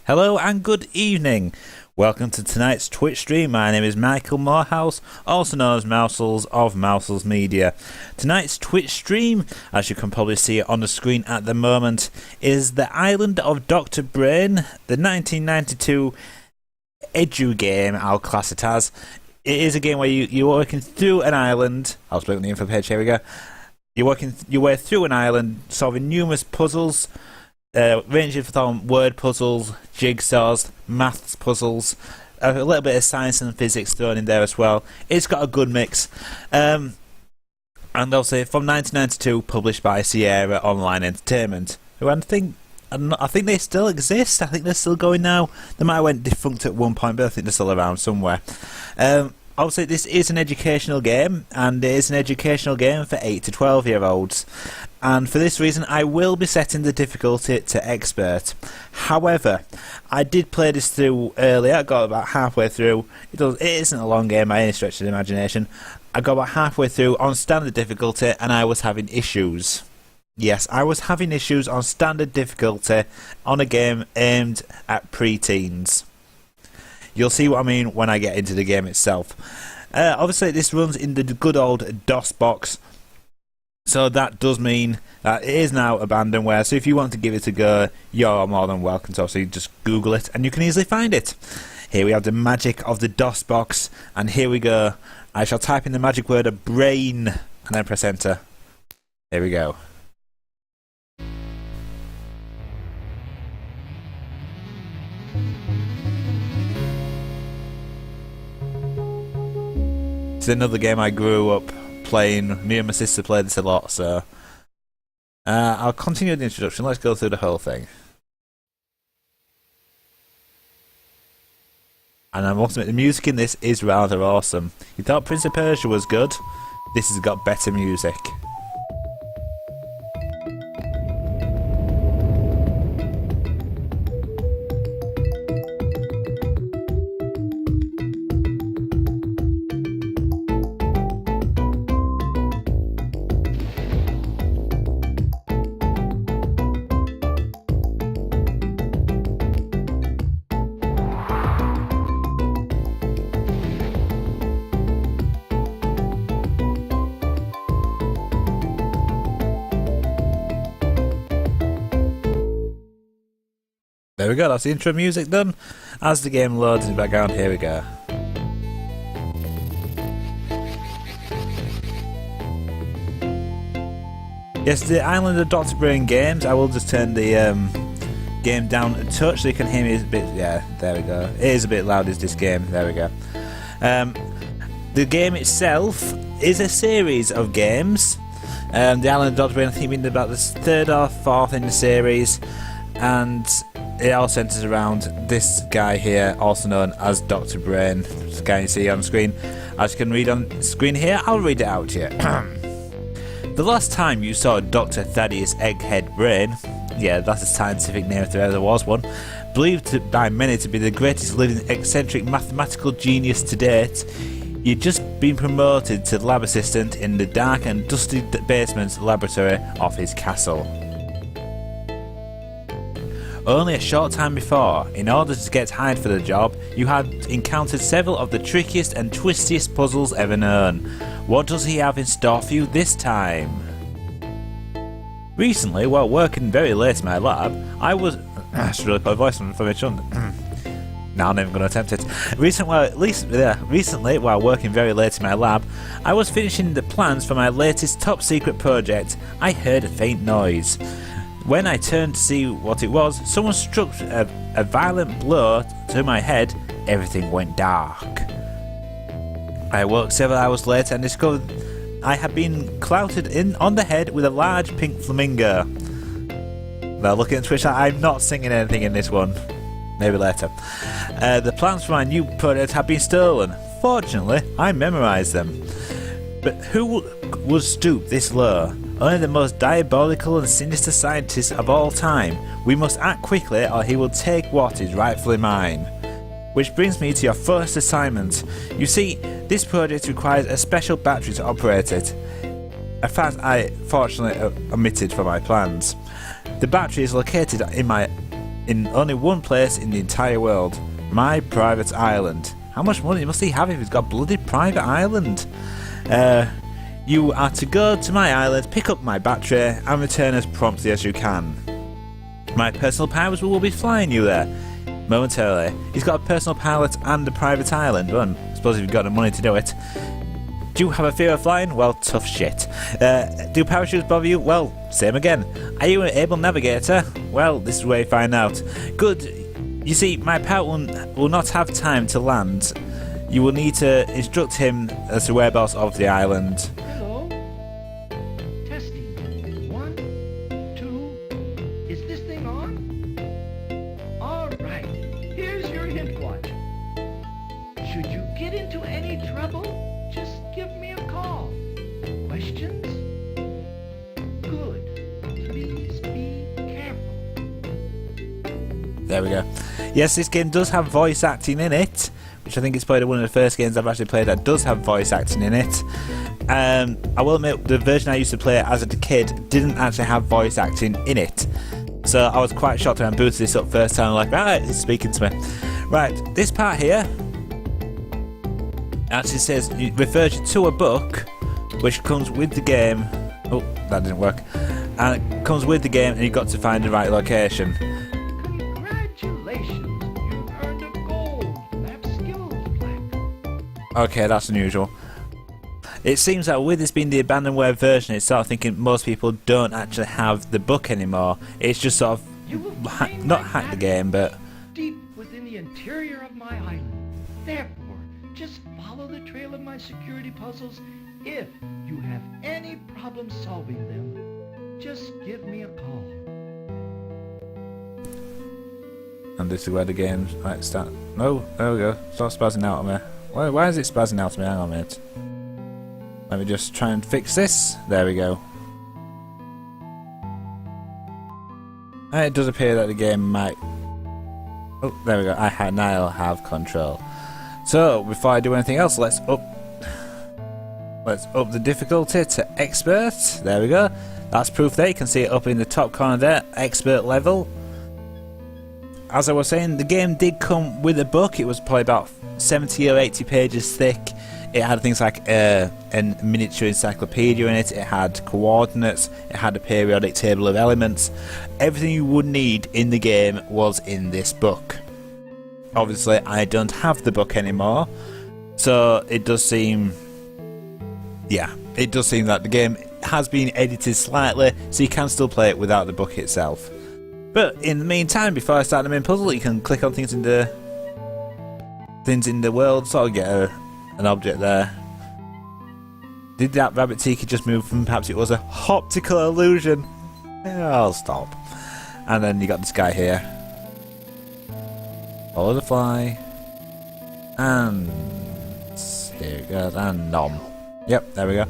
Hello and good evening. Welcome to tonight's Twitch stream. My name is Michael Morehouse, also known as Mousels of Mousels Media. Tonight's Twitch stream, as you can probably see on the screen at the moment, is the Island of Dr. Brain, the 1992 edu game, I'll class it as. It is a game where you're working through an island. I'll split on the info page, here we go. You're working your way through an island, solving numerous puzzles, ranging from word puzzles, jigsaws, maths puzzles, a little bit of science and physics thrown in there as well. It's got a good mix. And also from 1992, published by Sierra Online Entertainment, who I think they still exist. I think they're still going now. They might have went defunct at one point, but I think they're still around somewhere. Obviously, this is an educational game, and it is an educational game for 8 to 12-year-olds. And for this reason, I will be setting the difficulty to expert. However, I did play this through earlier. I got about halfway through. It isn't a long game by any stretch of the imagination. I got about halfway through on standard difficulty, and I was having issues. Yes, I was having issues on standard difficulty on a game aimed at pre-teens. You'll see what I mean when I get into the game itself. Obviously, this runs in the good old DOS box, so that does mean that it is now abandonware. So if you want to give it a go, you're more than welcome to. Obviously, just Google it, and you can easily find it. Here we have the magic of the DOS box, and here we go. I shall type in the magic word of brain, and then press enter. Here we go. It's another game I grew up playing. Me and my sister played this a lot, so I'll continue the introduction. Let's go through the whole thing. And I must admit, the music in this is rather awesome. You thought Prince of Persia was good? This has got better music. There we go, that's the intro music done. As the game loads in the background, here we go. Yes, the Island of Dr. Brain games. I will just turn the game down a touch so you can hear me a bit. Yeah, there we go. It is a bit loud, is this game. There we go. The game itself is a series of games. The Island of Dr. Brain, I think, being about the third or fourth in the series. And it all centres around this guy here, also known as Dr. Brain. This guy you see on screen. As you can read on screen here, I'll read it out to you. The last time you saw Dr. Thaddeus Egghead Brain, yeah, that's his scientific name if there ever was one, believed by many to be the greatest living eccentric mathematical genius to date, you'd just been promoted to lab assistant in the dark and dusty basement laboratory of his castle. Only a short time before, in order to get hired for the job, you had encountered several of the trickiest and twistiest puzzles ever known. What does he have in store for you this time? Recently, while working very late in my lab, I was... I should really put a voice on for me, shouldn't I? No, I'm never going to attempt it. Recently, while working very late in my lab, I was finishing the plans for my latest top secret project. I heard a faint noise. When I turned to see what it was, someone struck a violent blow to my head. Everything went dark. I woke several hours later and discovered I had been clouted on the head with a large pink flamingo. Now, looking at Twitch, I'm not singing anything in this one. Maybe later. The plans for my new project had been stolen. Fortunately, I memorised them. But who would stoop this low? Only the most diabolical and sinister scientist of all time. We must act quickly or he will take what is rightfully mine. Which brings me to your first assignment. You see, this project requires a special battery to operate it. A fact I fortunately omitted from my plans. The battery is located in my in only one place in the entire world. My private island. How much money must he have if he's got a bloody private island? You are to go to my island, pick up my battery, and return as promptly as you can. My personal pilots will be flying you there momentarily. He's got a personal pilot and a private island. Well, I suppose if you've got the money to do it. Do you have a fear of flying? Well, tough shit. Do parachutes bother you? Well, same again. Are you an able navigator? Well, this is where you find out. Good. You see, my pilot will not have time to land. You will need to instruct him as to whereabouts of the island. Hello? Testing. 1, 2. Is this thing on? Alright. Here's your hint watch. Should you get into any trouble, just give me a call. Questions? Good. Please be careful. There we go. Yes, this game does have voice acting in it, which I think is probably one of the first games I've actually played that does have voice acting in it. I will admit, the version I used to play as a kid didn't actually have voice acting in it. So I was quite shocked when I booted this up first time. I'm like, right, it's speaking to me. Right, this part here actually says, it refers you to a book which comes with the game. Oh, that didn't work. And it comes with the game, and you've got to find the right location. Congratulations, you've earned a gold lab skills plaque. Okay, that's unusual. It seems that with this being the abandonware version, it's sort of thinking most people don't actually have the book anymore. It's just sort of not hack the game, but Deep within the interior of my island. Therefore, just follow the trail of my security puzzles. If you have any problem solving them, just give me a call. and this is where the game might start. No, there we go. Stop spazzing out on me. Why is it spazzing out on me? Hang on a minute. Let me just try and fix this. There we go. And it does appear that the game might... Oh, there we go. I'll have control. So, before I do anything else, let's up the difficulty to expert. There we go. That's proof there. You can see it up in the top corner there. Expert level. As I was saying, the game did come with a book. It was probably about 70 or 80 pages thick. It had things like a miniature encyclopedia in it. It had coordinates. It had a periodic table of elements. Everything you would need in the game was in this book. Obviously, I don't have the book anymore, so it does seem... Yeah, it does seem that the game has been edited slightly, so you can still play it without the book itself. But in the meantime, before I start the main puzzle, you can click on things in the world, sort of get an object there. Did that rabbit tiki just move from perhaps it was a optical illusion? Yeah, I'll stop. And then you got this guy here. Follow the fly. And here it goes. And nom. Yep, there we go.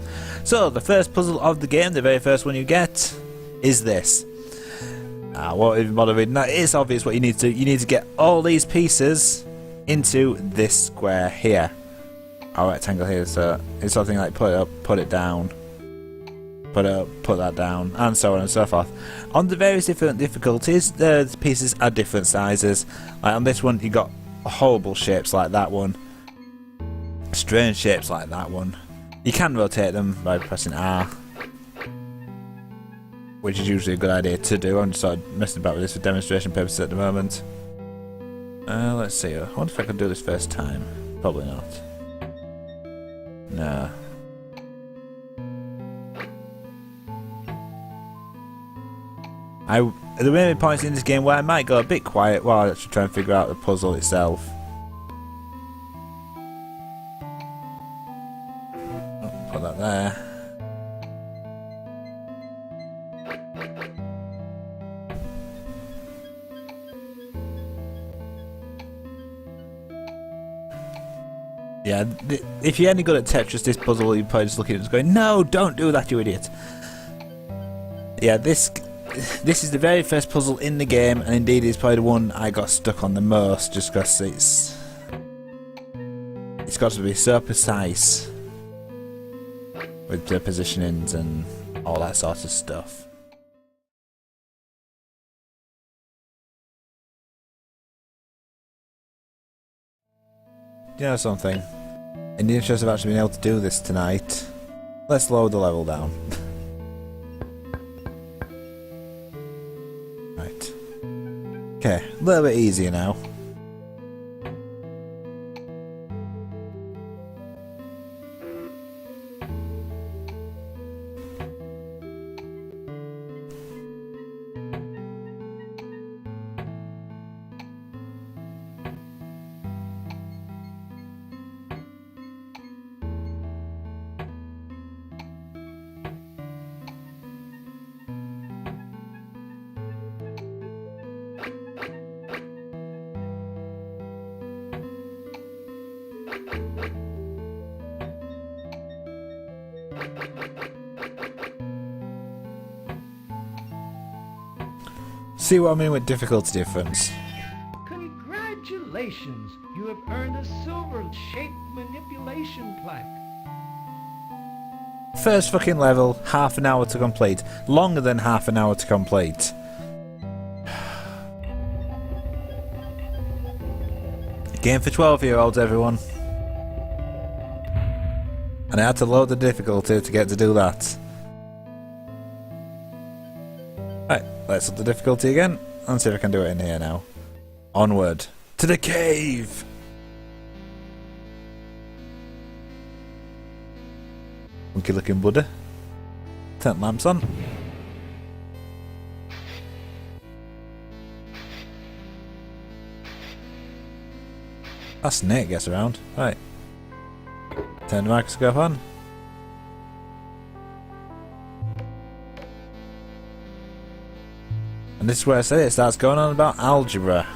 So the first puzzle of the game, the very first one you get, is this. I won't even bother reading that. It's obvious what you need to do. You need to get all these pieces into this square here. Our rectangle here, so it's something like put it up, put it down, put it up, put that down, and so on and so forth. On the various different difficulties, the pieces are different sizes. Like on this one, you got horrible shapes like that one, strange shapes like that one. You can rotate them by pressing R, which is usually a good idea to do. I'm just sort of messing about with this for demonstration purposes at the moment. Let's see. I wonder if I can do this first time. Probably not. No. There may be points in this game where I might go a bit quiet while I actually try and figure out the puzzle itself. Oh, put that there. Yeah, if you're any good at Tetris, this puzzle, you're probably just looking at it and going, no, don't do that, you idiot. Yeah, this is the very first puzzle in the game, and indeed it's probably the one I got stuck on the most, just because it's got to be so precise with the positionings and all that sort of stuff. you know something? In the interest of actually being able to do this tonight, let's lower the level down. Right. Okay, a little bit easier now. See what I mean with difficulty difference? Congratulations! You have earned a silver shape manipulation plaque. First fucking level, half an hour to complete. Longer than half an hour to complete. Game for 12-year-olds, everyone. And I had to load the difficulty to get to do that. Right, let's up the difficulty again and see if I can do it in here now. Onward to the cave! Funky looking Buddha. Tent lamps on. That snake gets around. Right. Turn the microscope on. And this is where I say it starts going on about algebra.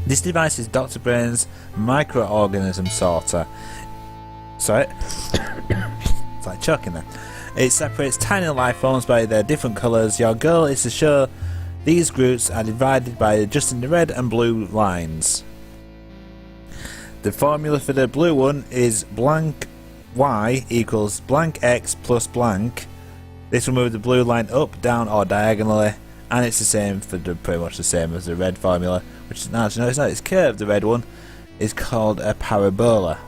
This device is Dr. Brain's microorganism sorter. Sorry. It's like choking there. It separates tiny life forms by their different colours. Your goal is to show these groups are divided by adjusting the red and blue lines. The formula for the blue one is blank y equals blank x plus blank. This will move the blue line up, down or diagonally, and it's the same for pretty much the same as the red formula, which is now, it's not, it's curved. The red one is called a parabola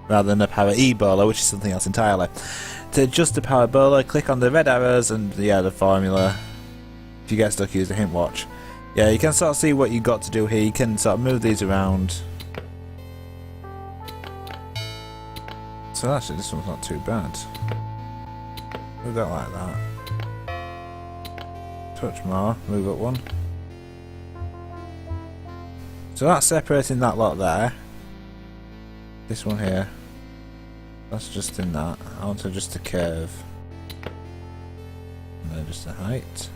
rather than a paraebola, which is something else entirely. To adjust the parabola, click on the red arrows and the formula. If you get stuck, use the hint watch. Yeah, you can sort of see what you got to do here. You can sort of move these around. So actually this one's not too bad. Move that like that. Touch more, move up one. So that's separating that lot there. This one here. That's just in that. I want to adjust the curve. And then just the height.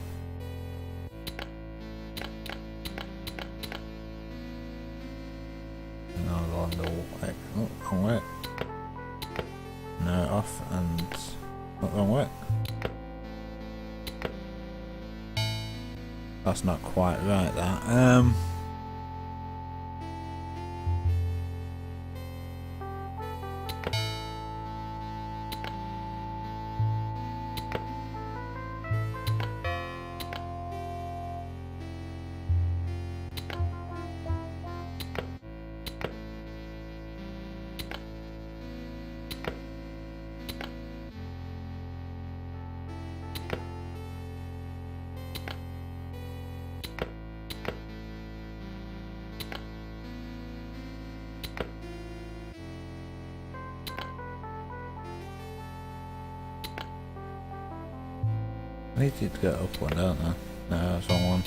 And I'll go on the way. Oh, wrong way. No, off and not wrong way. That's not quite right, that. I need you to get up one, don't I? No, that's wrong one.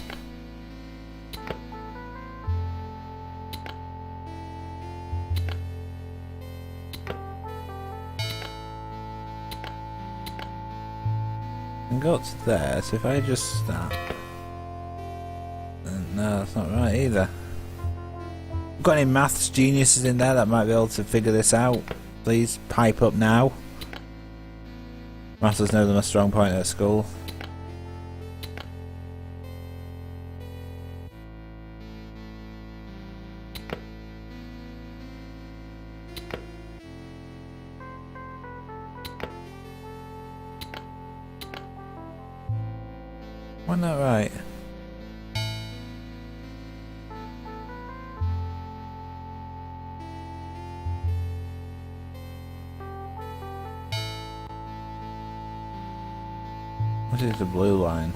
I can go up to there, so if I just start... No, that's not right either. Got any maths geniuses in there that might be able to figure this out? Please pipe up now. Maths was never my strong point at school. Wasn't that right? What is the blue line?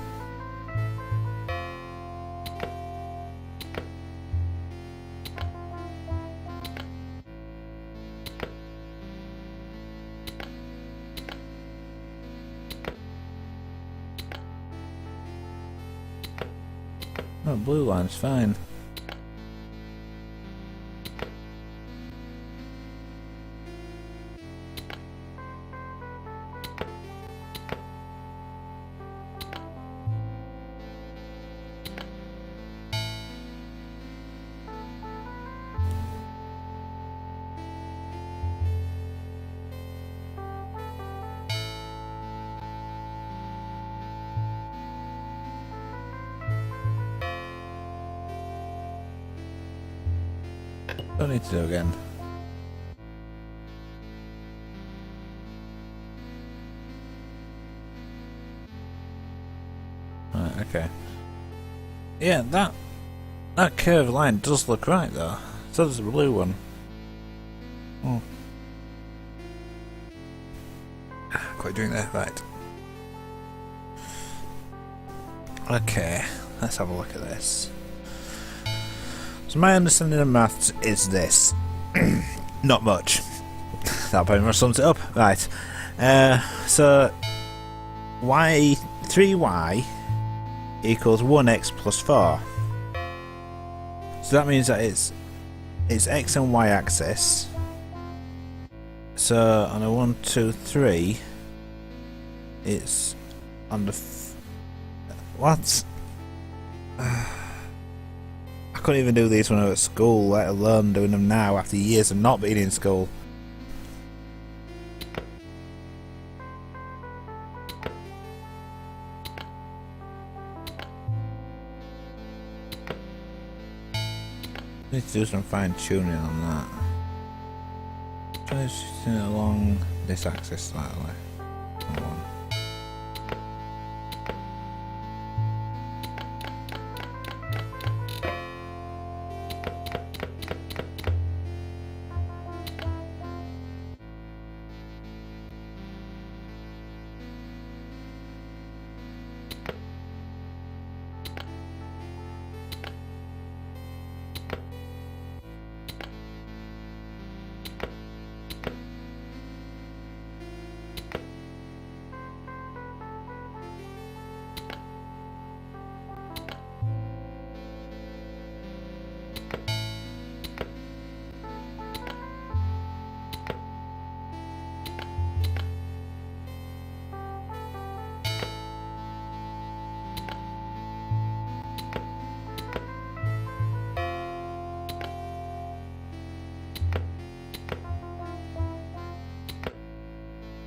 Oh, blue line's fine. Don't need to do again. Right, okay. Yeah, that curved line does look right though. So does the blue one. Oh. Quite doing that, right. Okay, let's have a look at this. So my understanding of maths is this. Not much. That pretty much sums it up. Right. So 3y equals 1x plus 4. So that means that it's x and y axis. So on a 1, 2, 3, it's on the what? I couldn't even do these when I was at school, let alone doing them now after years of not being in school. Need to do some fine tuning on that. Try shifting it along this axis slightly. Come on.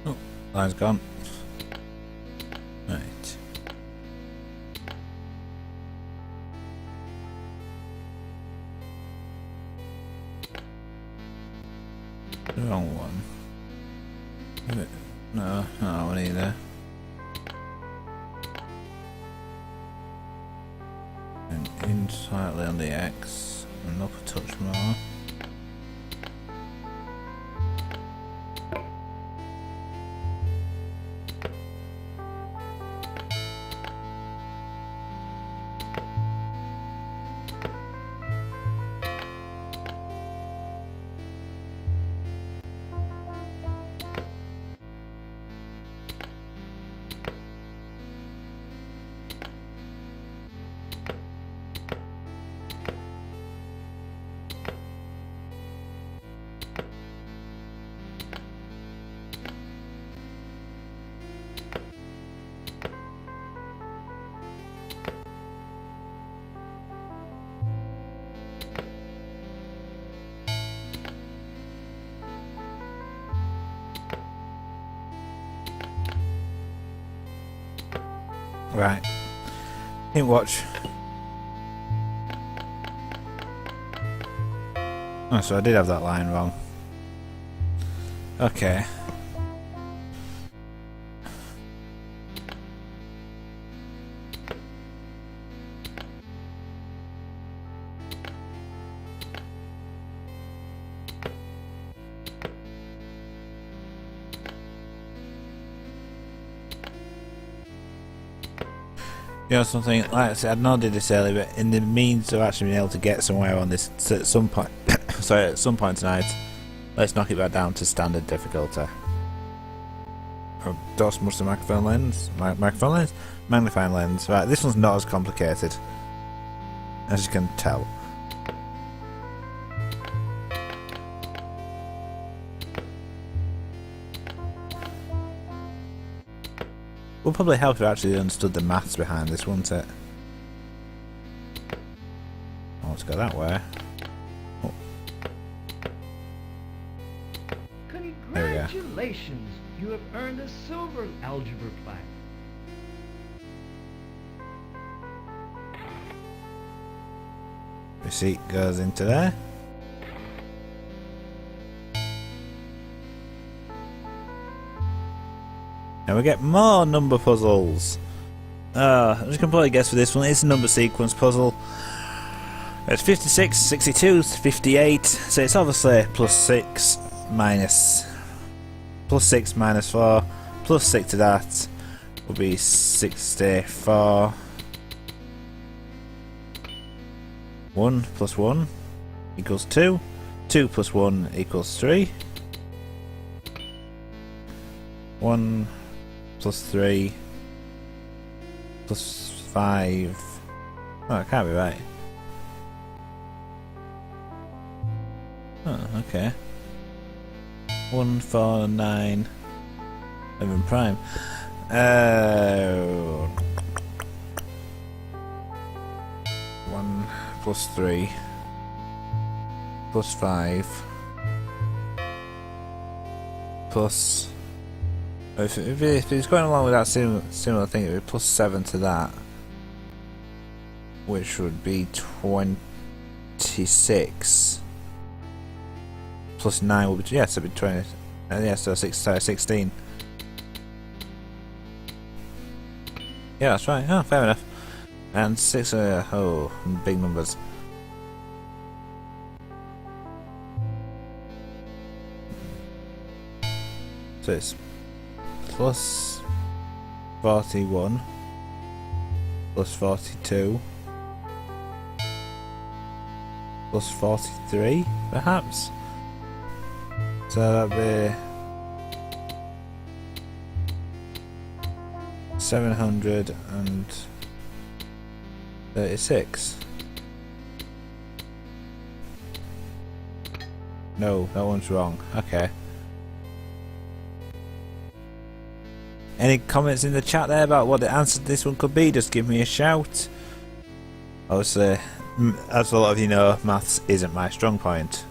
Oh, line's gone. Right. The wrong one. No, not that one either. And in slightly on the X, and up a touch more. Right. Hint watch. Oh, so I did have that line wrong. Okay. You know something, like I said, I know I did this earlier, but in the means of actually being able to get somewhere on this at some point, sorry, at some point tonight, let's knock it back down to standard difficulty. Oh, DOS must have microphone lens, microphone lens, magnifying lens. Right, this one's not as complicated, as you can tell. Will probably help if you actually understood the maths behind this, won't it? Oh, let's go that way. Oh. There we go. Congratulations! You have earned a silver algebra plaque. Receipt goes into there. And we get more number puzzles. As you can probably guess for this one, it's a number sequence puzzle. It's 56, 62, 58, so it's obviously plus 6 minus 4, plus 6 to that will be 64. 1 plus 1 equals 2. 2 plus 1 equals 3. 1 plus 3 plus 5. Oh, it can't be right. Oh, okay. 1, 4, 9, 11 prime. 1 plus 3 plus 5 plus. If it's going along with that similar thing, it would be plus 7 to that, which would be 26. Plus 9 would be, yes, it would be 20. Yeah, so 16. Yeah, that's right. Oh, fair enough. And 6, oh, big numbers. So it's plus 41, plus 42, plus 43, perhaps? So that'd be 736. No, that one's wrong. Okay. Any comments in the chat there about what the answer to this one could be? Just give me a shout. Obviously, as a lot of you know, maths isn't my strong point.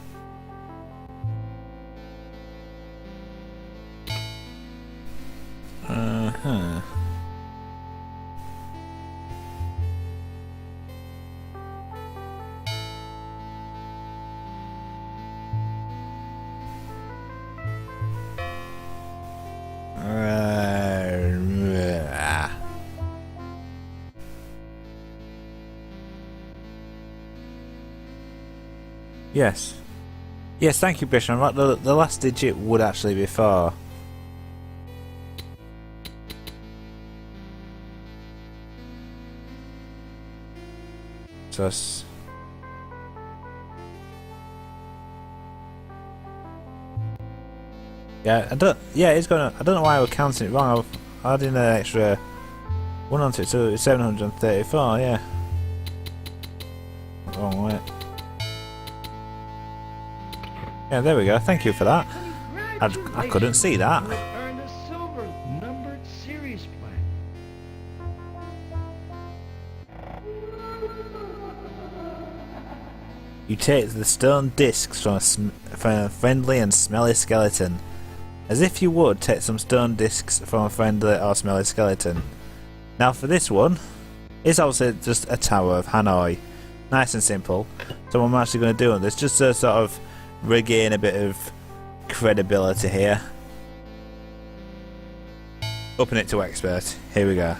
Uh-huh. Yes. Yes, thank you, Bishop. The last digit would actually be 4. So it's... Yeah, it's gonna... I don't know why we're counting it wrong. I've added an extra 1 onto it, so it's 734, yeah. Wrong way. Yeah, there we go. Thank you for that. I couldn't see that. You have earned a silver numbered series plaque. You take the stone discs from a friendly and smelly skeleton, as if you would take some stone discs from a friendly or smelly skeleton. Now for this one, it's obviously just a Tower of Hanoi. Nice and simple. So what I'm actually going to do on this, just to sort of regain a bit of credibility here. Upping it to expert. Here we go.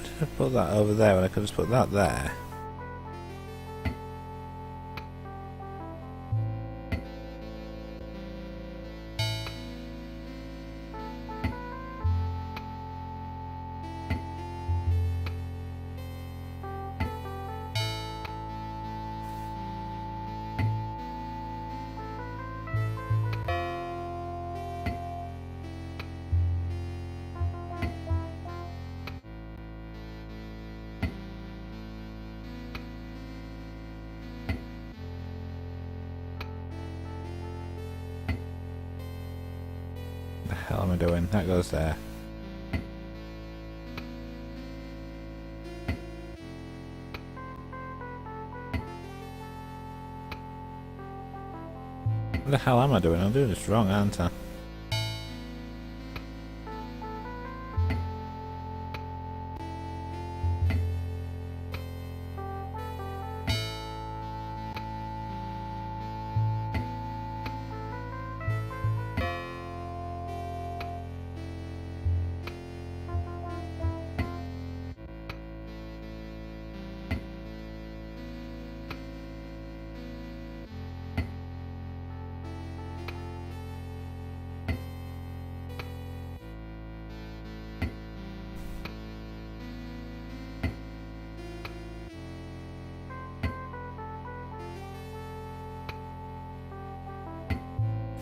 Why did I put that over there when I could just put that there? What the hell am I doing? That goes there. What the hell am I doing? I'm doing this wrong, aren't I?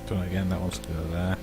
Done it again, that wants to go there.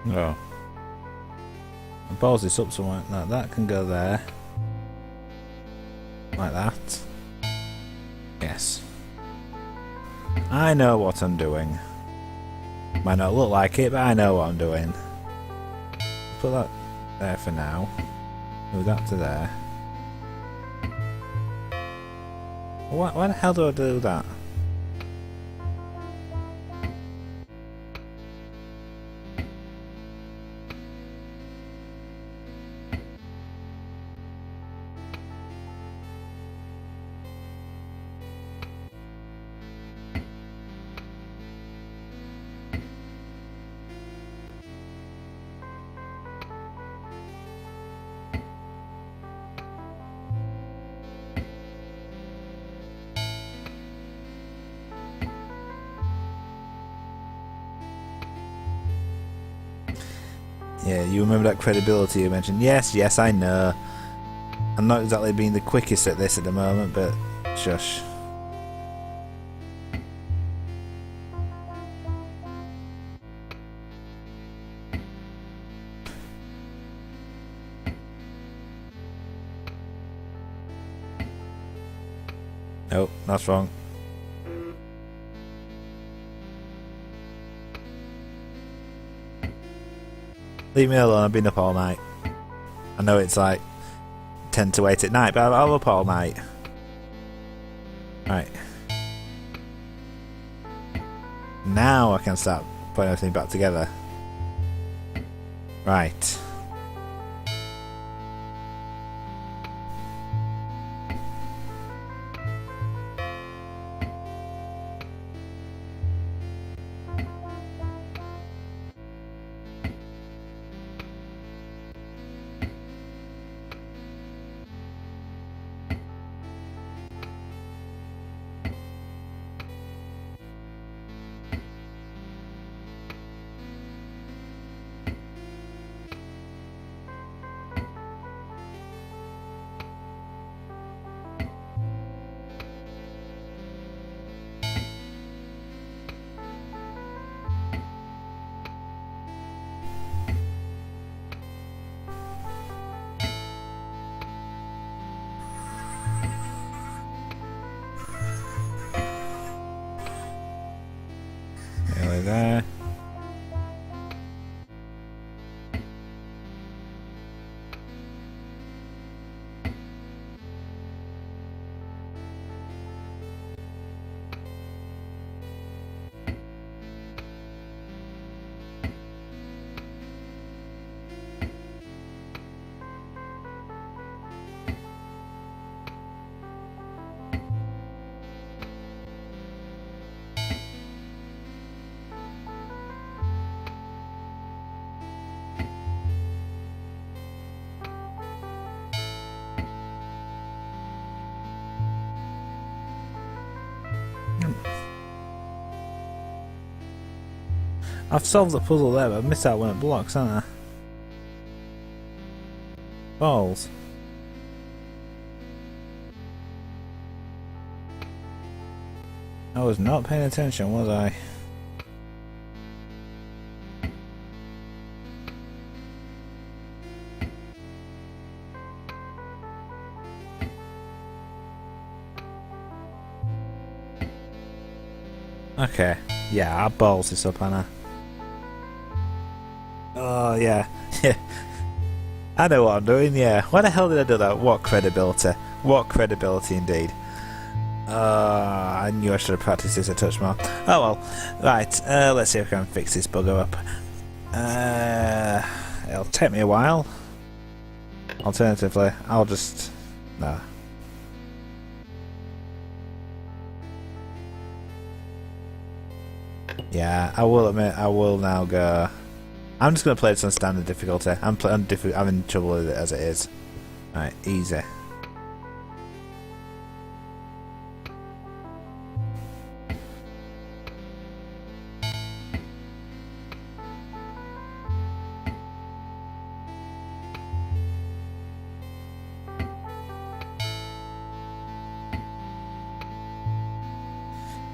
Oh. I balls this up somewhere. No, that can go there. Like that. Yes. I know what I'm doing. Might not look like it, but I know what I'm doing. Put that there for now. Move that to there. Why the hell do I do that? Yeah, you remember that credibility you mentioned? Yes, yes, I know. I'm not exactly being the quickest at this at the moment, but shush. Nope, that's wrong. Leave me alone, I've been up all night. I know it's like 10 to 8 at night, but I'm up all night. Right. Now I can start putting everything back together. Right. there. I've solved the puzzle there, but I've missed out one of blocks, haven't I? Balls. I was not paying attention, was I? Okay. Yeah, our balls is up, Anna. Oh, yeah. I know what I'm doing, yeah. Why the hell did I do that? What credibility. What credibility indeed. I knew I should have practiced this a touch more. Oh well. Right, let's see if I can fix this bugger up. It'll take me a while. Alternatively, I'll just... No. Yeah, I will admit, I will now go... I'm just going to play this on standard difficulty. I'm in trouble with it as it is. Right, easy.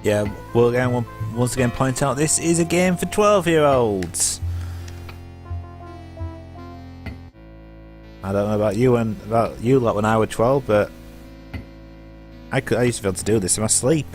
Yeah, we'll once again point out this is a game for 12-year-olds. I don't know about you and about you lot when I was 12, but I used to be able to do this in my sleep.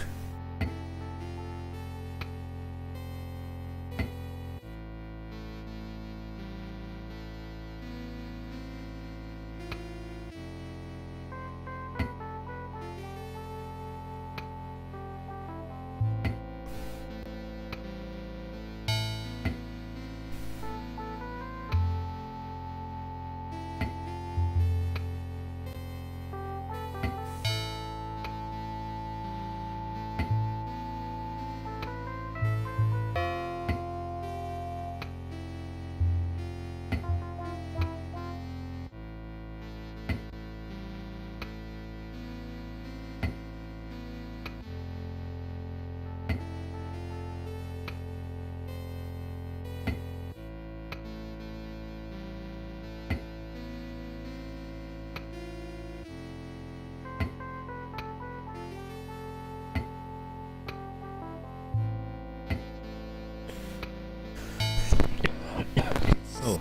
Oh,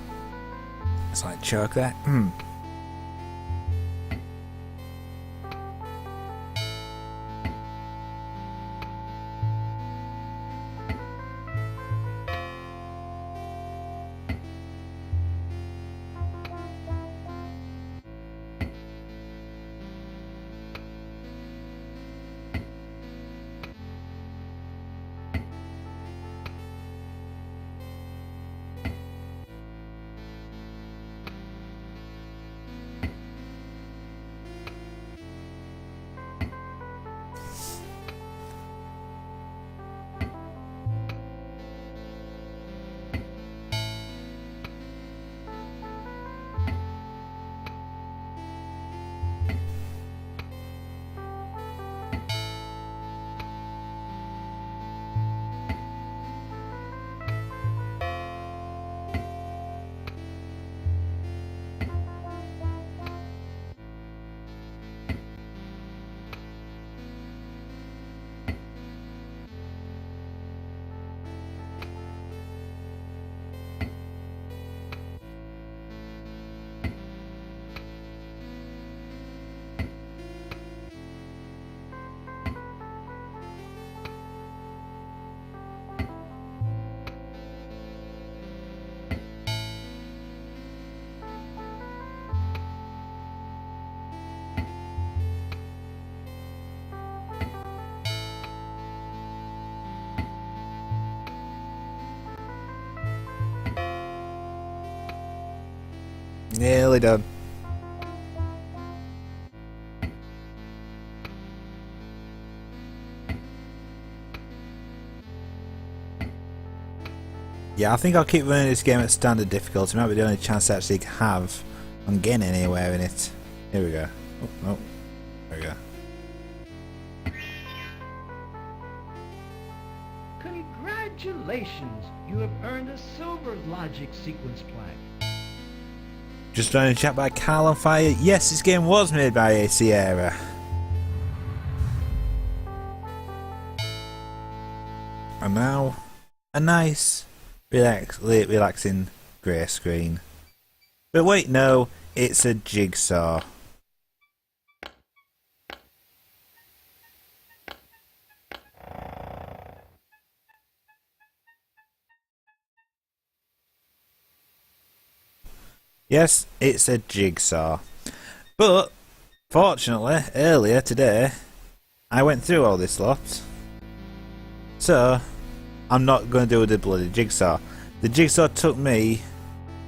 it's like choke there. Nearly done. Yeah, I think I'll keep running this game at standard difficulty. Might be the only chance I actually have on getting anywhere in it. Here we go. Oh, there we go. Congratulations! You have earned a silver logic sequence plaque. Just trying to chat by Carl on Fire. Yes, this game was made by Sierra. And now, a nice, relaxing grey screen. But wait, no, it's a jigsaw. Yes, it's a jigsaw. But, fortunately, earlier today, I went through all this lot. So, I'm not going to do the bloody jigsaw. The jigsaw took me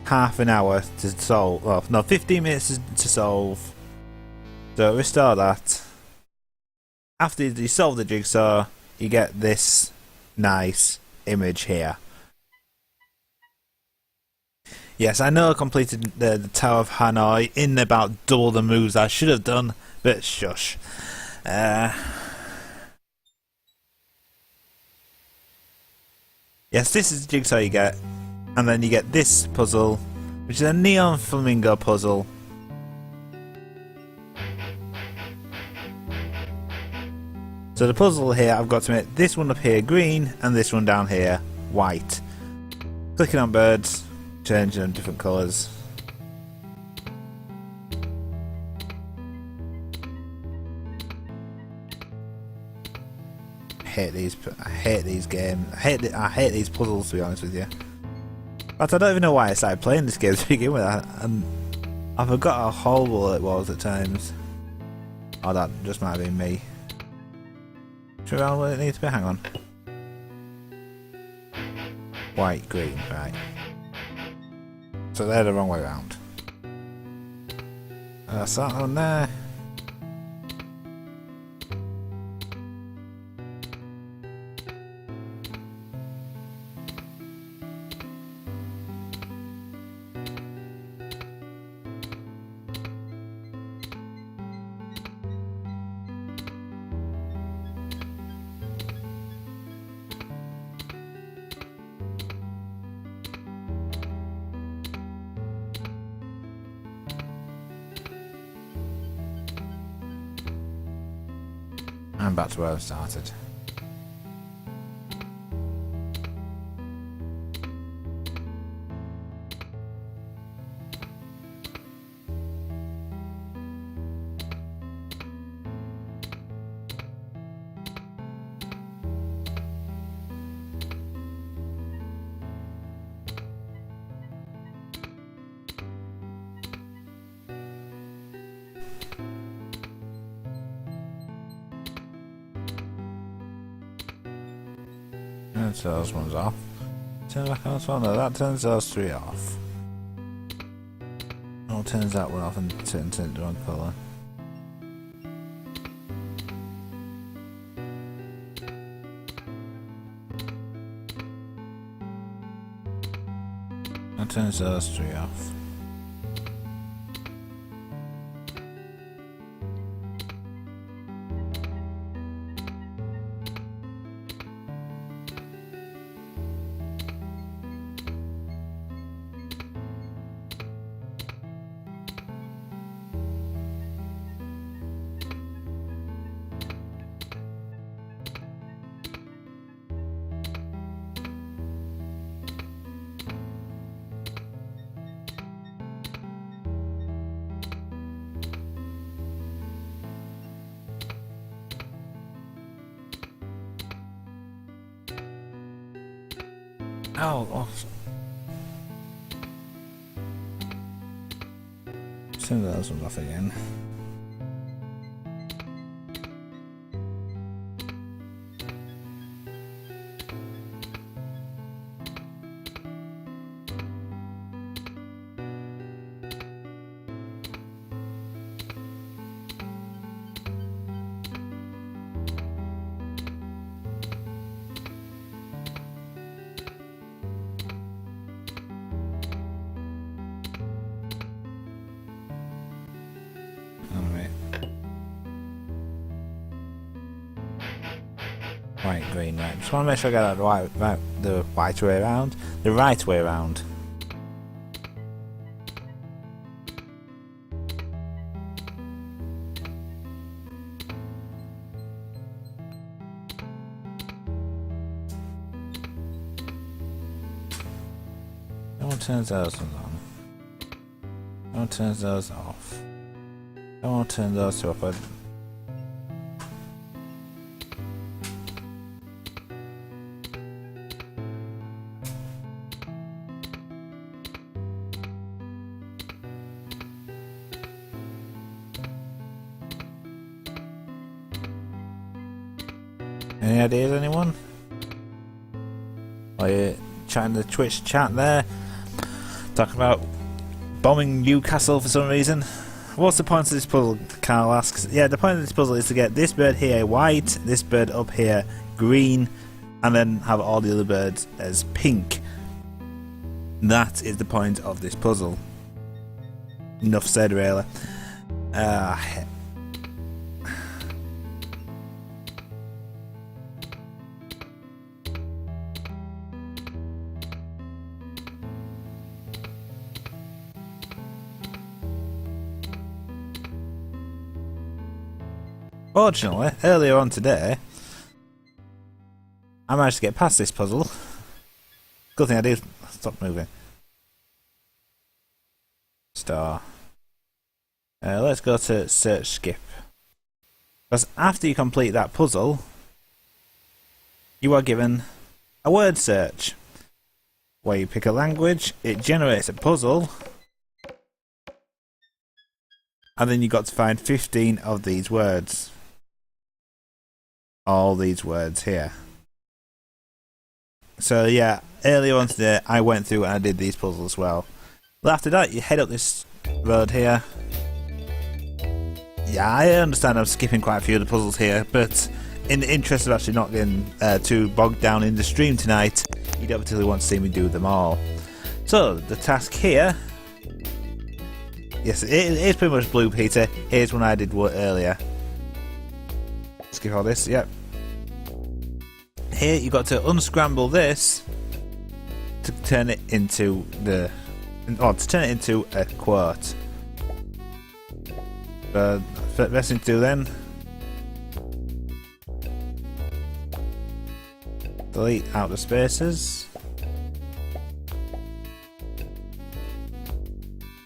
half an hour to solve. Well, no, 15 minutes to solve. So, restore that. After you solve the jigsaw, you get this nice image here. Yes, I know I completed the Tower of Hanoi in about double the moves I should have done, but shush. Yes, this is the jigsaw you get, and then you get this puzzle, which is a neon flamingo puzzle. So the puzzle here, I've got to make this one up here green, and this one down here white. Clicking on birds, changing them different colours. I hate these games. I hate these puzzles, to be honest with you. But I don't even know why I started playing this game to begin with. And I forgot how horrible it was at times. Oh, that just might have been me. Should I what it needs to be? Hang on. White, green, right. So they're the wrong way around. That's that one there. I'm back to where I started. Turns those ones off. Turn back on this one. No, that turns those three off. Oh, turns that one off and turns it the wrong colour. That turns those three off. Oh, turn those ones off again. white, green, right. Just want to make sure I get that the right way around. The right way around. No one turns those ones on. No one turns those off. No one turns those two off. Any ideas, anyone? Are you chatting the Twitch chat there? Talking about bombing Newcastle for some reason. What's the point of this puzzle? Carl asks. Yeah, the point of this puzzle is to get this bird here white, this bird up here green, and then have all the other birds as pink. That is the point of this puzzle. Enough said, really. Fortunately, earlier on today, I managed to get past this puzzle. Good thing I did. Stop moving. Star. Let's go to search skip. Because after you complete that puzzle, you are given a word search. Where you pick a language, it generates a puzzle, and then you got to find 15 of these words. All these words here. So yeah, earlier on today I went through and I did these puzzles as well. But after that you head up this road here. Yeah, I understand I'm skipping quite a few of the puzzles here, but in the interest of actually not getting too bogged down in the stream tonight, you don't particularly want to see me do them all. So the task here, yes, it is pretty much Blue Peter. Here's one I did earlier. Skip all this, yep. Here you've got to unscramble this to turn it into a quote. The best thing to do then, delete out the spaces,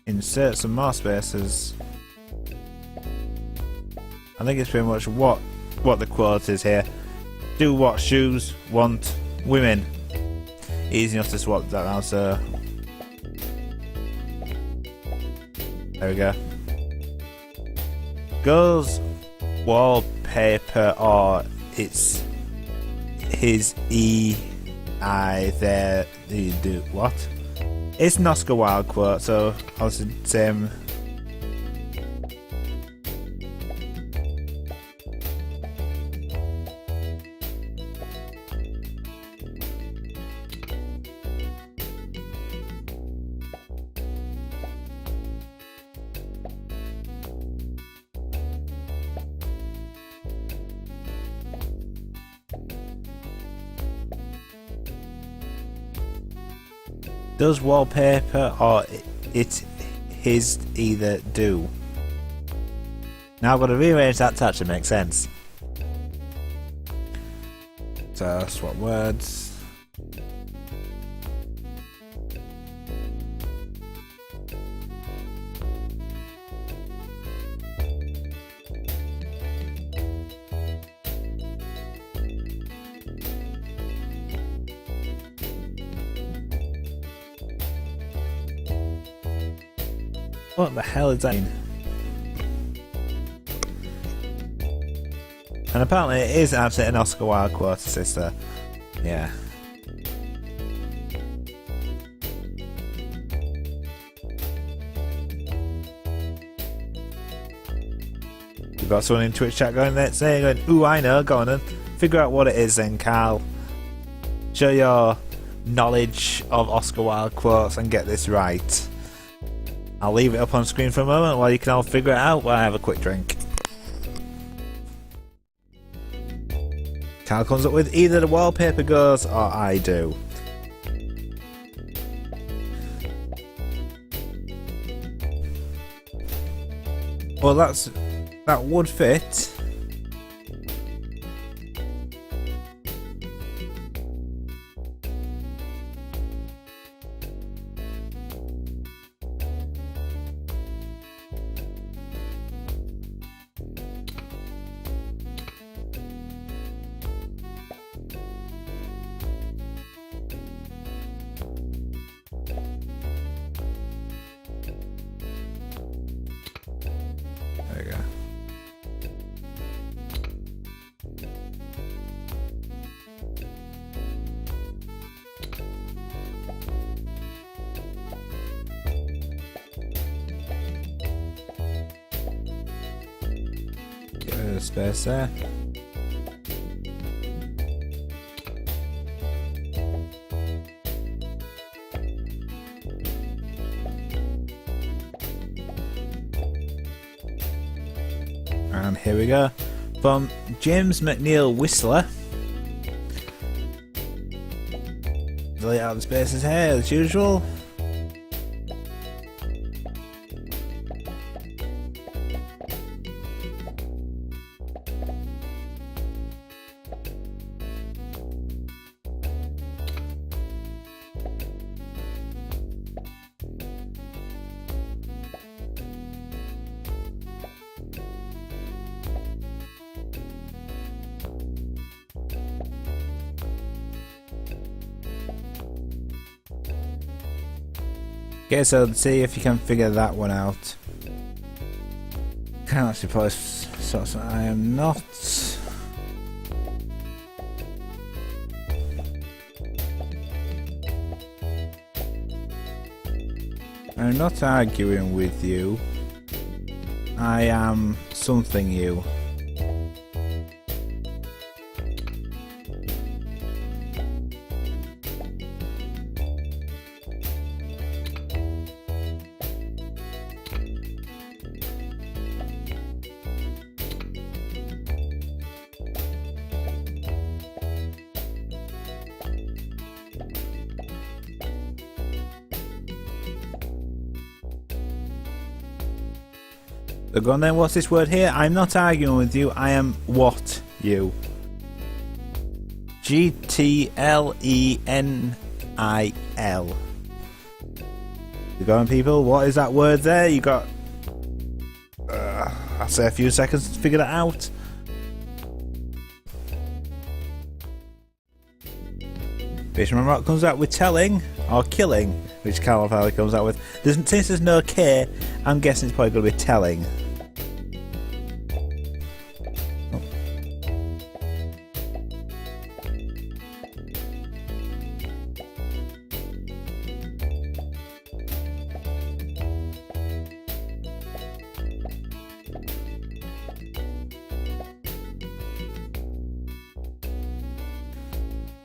insert some more spaces. I think it's pretty much what the quote is here. Do what shoes want women. Easy enough to swap that now, so there we go. Girls wallpaper, or it's his there you do what? It's an Oscar Wilde quote, so obviously same. Does wallpaper or it his either do? Now I've got to rearrange that to actually make sense. So swap words. What the hell is that? And apparently it is actually an Oscar Wilde quote, sister. Yeah. You've got someone in Twitch chat going there saying, ooh, I know, go on and figure out what it is then, Carl. Show your knowledge of Oscar Wilde quotes and get this right. I'll leave it up on screen for a moment while you can all figure it out while I have a quick drink. Carl comes up with either the wallpaper goes or I do. Well, that would fit. There we go. Get rid of the space there. And here we go. From James McNeil Whistler. Delete out the spaces here as usual. Okay, so let's see if you can figure that one out. Can't actually probably so I am not. I'm not arguing with you. I am something you. So go on then, what's this word here? I'm not arguing with you, I am what you. GTLENIL. You go on, people, what is that word there? You got I'll say a few seconds to figure that out. Fisherman Rock comes out with telling or killing, which Carl Farley comes out with. Since there's no K, I'm guessing it's probably going to be telling.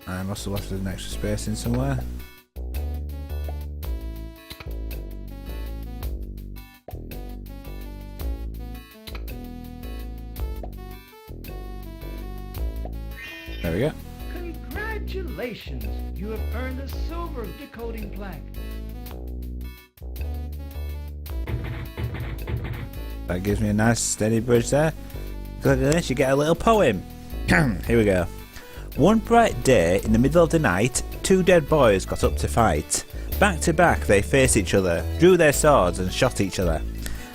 I must have left an extra space in somewhere. There we go. Congratulations! You have earned a silver decoding plaque. That gives me a nice steady bridge there. Look at this, you get a little poem. Here we go. One bright day, in the middle of the night, two dead boys got up to fight. Back to back they faced each other, drew their swords and shot each other.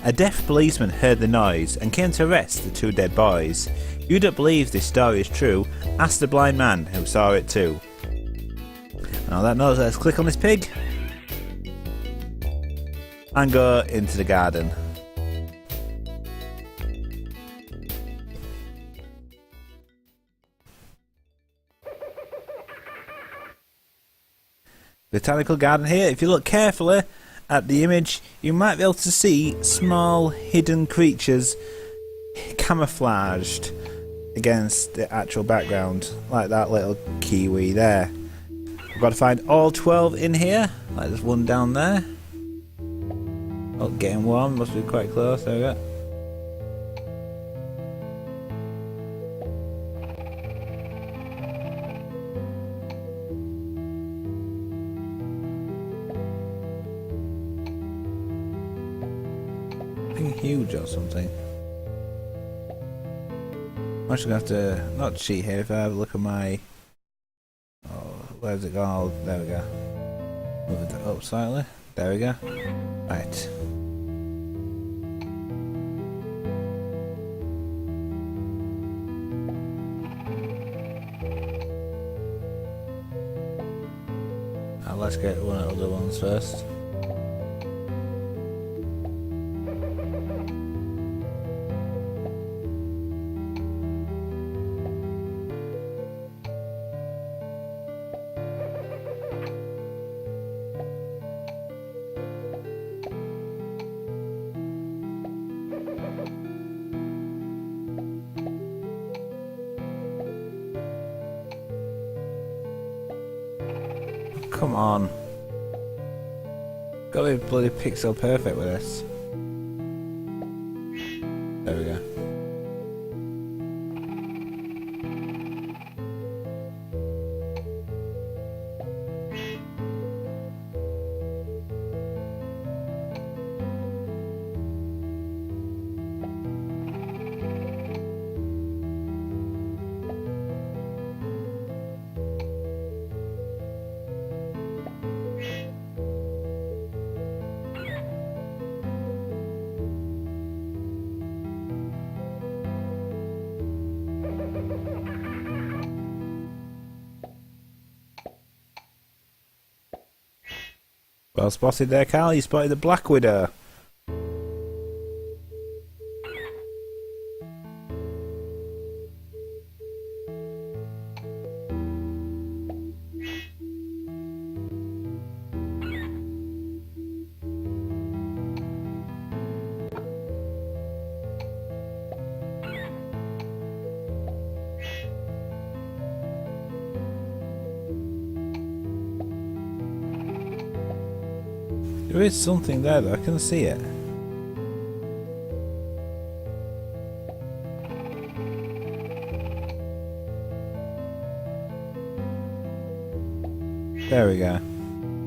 A deaf policeman heard the noise and came to arrest the two dead boys. You don't believe this story is true? Ask the blind man who saw it too. And on that note, let's click on this pig and go into the garden. Botanical garden here. If you look carefully at the image, you might be able to see small hidden creatures camouflaged against the actual background, like that little kiwi there. I've got to find all 12 in here. Like there's one down there. Oh, getting warm, must be quite close. There we go. huge or something. I'm actually going to have to not cheat here if I have a look at my... Oh, where's it gone? Oh, there we go. Move it up slightly. There we go. Right. Let's get one of the other ones first. Come on. Gotta be bloody pixel perfect with this. There we go. Well spotted there, Carl. You spotted the Black Widow. There is something there though, I can see it. There we go.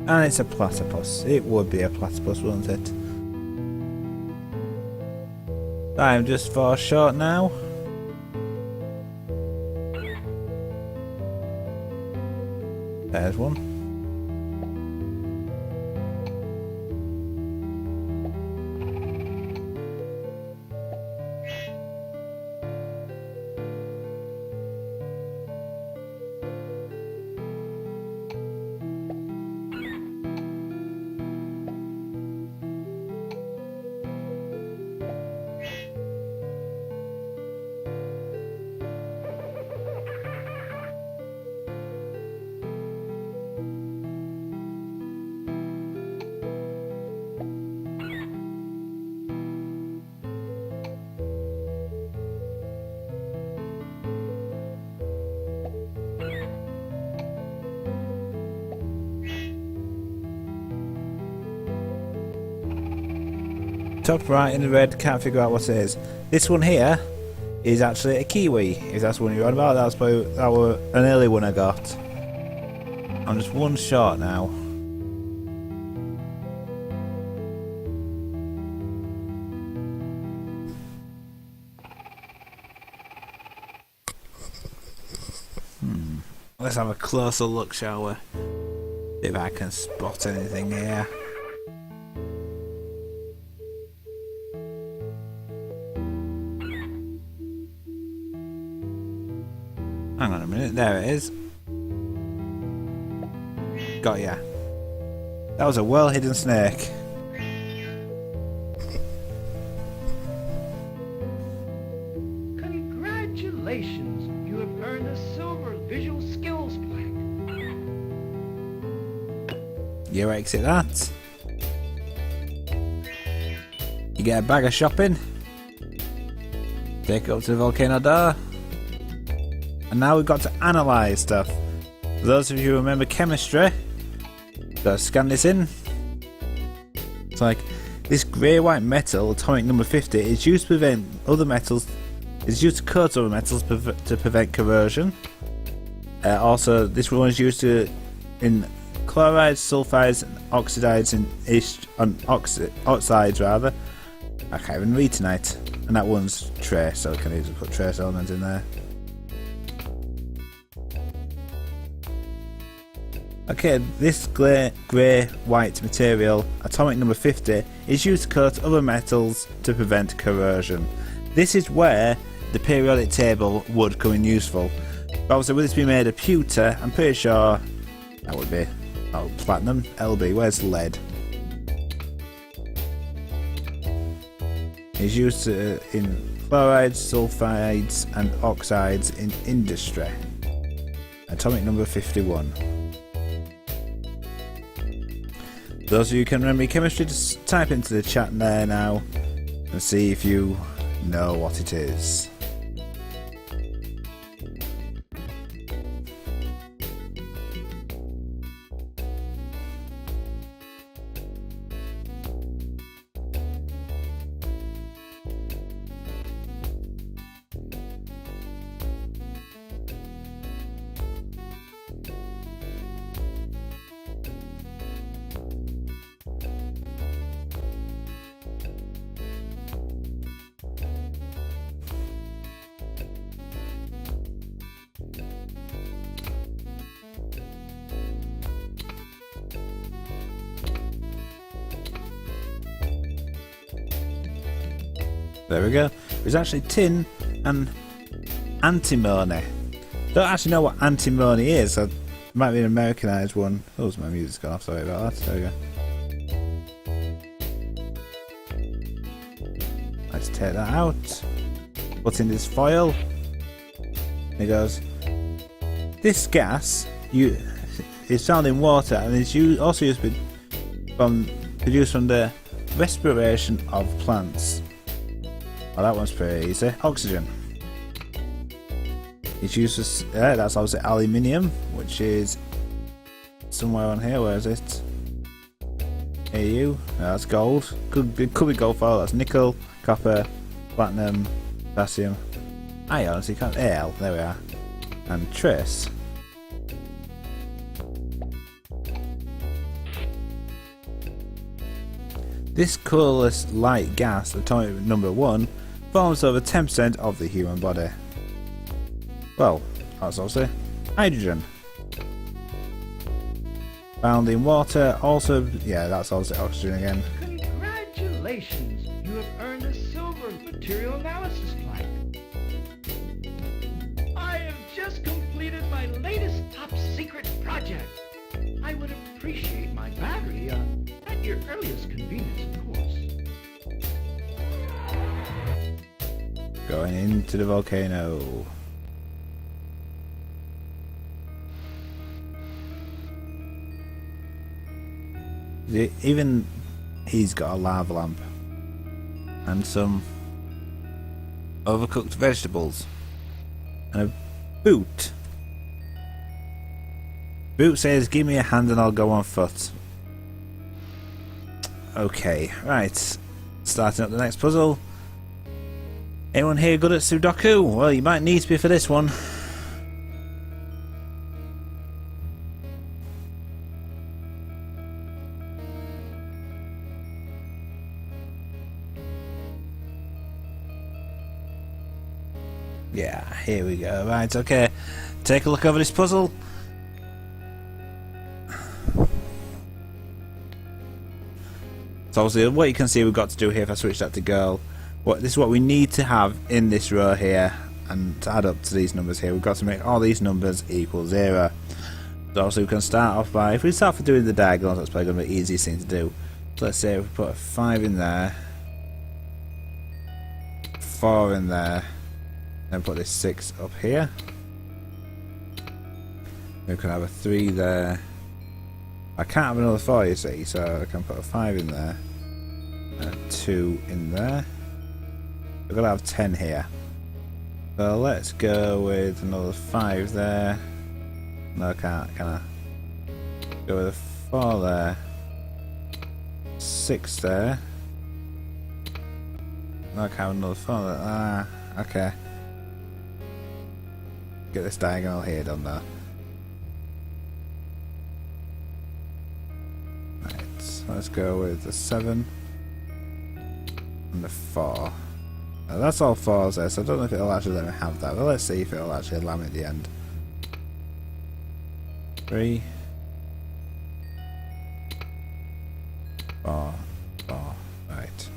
And it's a platypus. It would be a platypus, wouldn't it? I'm just far short now. There's one. Top right in the red, can't figure out what it is. This one here is actually a kiwi, if that's one you're on about. That was an early one I got. I'm just one short now. Let's have a closer look, shall we? See if I can spot anything here. Hang on a minute, there it is. Got ya. That was a well hidden snake. Congratulations, you have earned a silver visual skills plaque. You exit that. You get a bag of shopping. Take it up to the volcano door. And now we've got to analyse stuff. For those of you who remember chemistry, gotta scan this in. It's like this grey-white metal, atomic number 50, is used to prevent other metals. It's used to coat other metals to prevent corrosion. Also, this one is used in chlorides, sulfides, and oxides, and oxides rather. I can't even read tonight. And that one's trace, so we can easily put trace elements in there. Okay, this grey-white material, atomic number 50, is used to coat other metals to prevent corrosion. This is where the periodic table would come in useful. But obviously, with this being made of pewter, I'm pretty sure that would be platinum. LB, where's lead? It's used in chlorides, sulfides, and oxides in industry. Atomic number 51. Those of you who can remember chemistry, just type into the chat there now and see if you know what it is. There we go. There's actually tin and antimony. Don't actually know what antimony is. So it might be an Americanized one. Oh, my music's gone off. Sorry about that. There we go. Let's take that out. Put in this foil. And it goes. This gas is found in water and is also used produced from the respiration of plants. Oh, that one's pretty easy. Oxygen. It's used for, that's obviously aluminium, which is somewhere on here. Where is it? AU. No, that's gold. It could be gold foil. That's nickel, copper, platinum, potassium. I honestly can't. AL. There we are. And trace. This colourless light gas, atomic number 1, forms over 10% of the human body. Well, that's obviously hydrogen. Found in water, also, yeah, that's obviously oxygen again. Congratulations! You have earned a silver material analysis plaque. I have just completed my latest top secret project. I would appreciate my battery at your earliest convenience, of course. Going into the volcano. Even he's got a lava lamp. And some overcooked vegetables. And a boot. Boot says, give me a hand and I'll go on foot. Okay, right. Starting up the next puzzle. Anyone here good at Sudoku? Well, you might need to be for this one. Yeah, here we go. Right, okay. Take a look over this puzzle. So obviously what you can see we've got to do here, if I switch that to girl, this is what we need to have in this row here, and to add up to these numbers here, we've got to make all these numbers equal 0. So obviously we can start off by, if we start with doing the diagonals, that's probably going to be the easiest thing to do. So let's say if we put a 5 in there, 4 in there, then put this 6 up here. We can have a 3 there. I can't have another 4, you see, so I can put a 5 in there, and a 2 in there. We're going to have 10 here. So let's go with another 5 there. No, I can't, can I? Go with a 4 there. 6 there. No, I can't have another 4 there. Ah, okay. Get this diagonal here done though. Right, so let's go with a 7. and a 4. That's all 4s there, so I don't know if it'll actually let me have that, but let's see if it'll actually allow me at the end. 3, 4, 4, right.